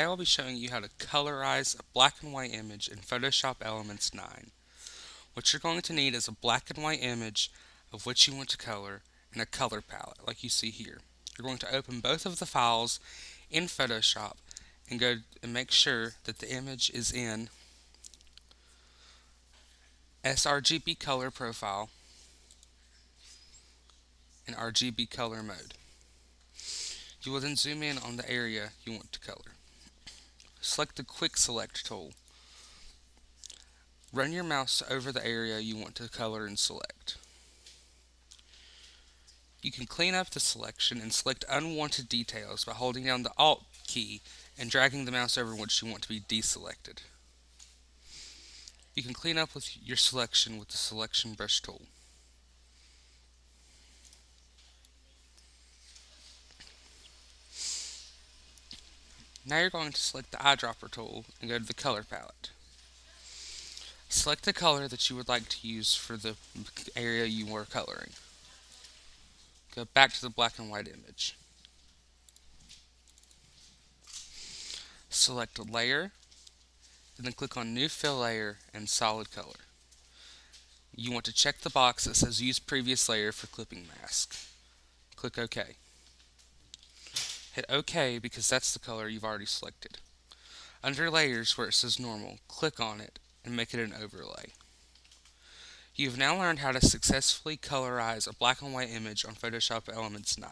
Today I'll be showing you how to colorize a black and white image in Photoshop Elements 9. What you're going to need is a black and white image of what you want to color and a color palette like you see here. You're going to open both of the files in Photoshop and go and make sure that the image is in sRGB color profile and RGB color mode. You will then zoom in on the area you want to color. Select the Quick Select tool. Run your mouse over the area you want to color and select. You can clean up the selection and select unwanted details by holding down the Alt key and dragging the mouse over what you want to be deselected. You can clean up with your selection with the Selection Brush tool. Now you're going to select the eyedropper tool and go to the color palette. Select the color that you would like to use for the area you are coloring. Go back to the black and white image. Select a layer, and then click on New Fill Layer and Solid Color. You want to check the box that says Use Previous Layer for Clipping Mask. Click OK. Hit OK because that's the color you've already selected. Under Layers where it says Normal, click on it and make it an overlay. You have now learned how to successfully colorize a black and white image on Photoshop Elements 9.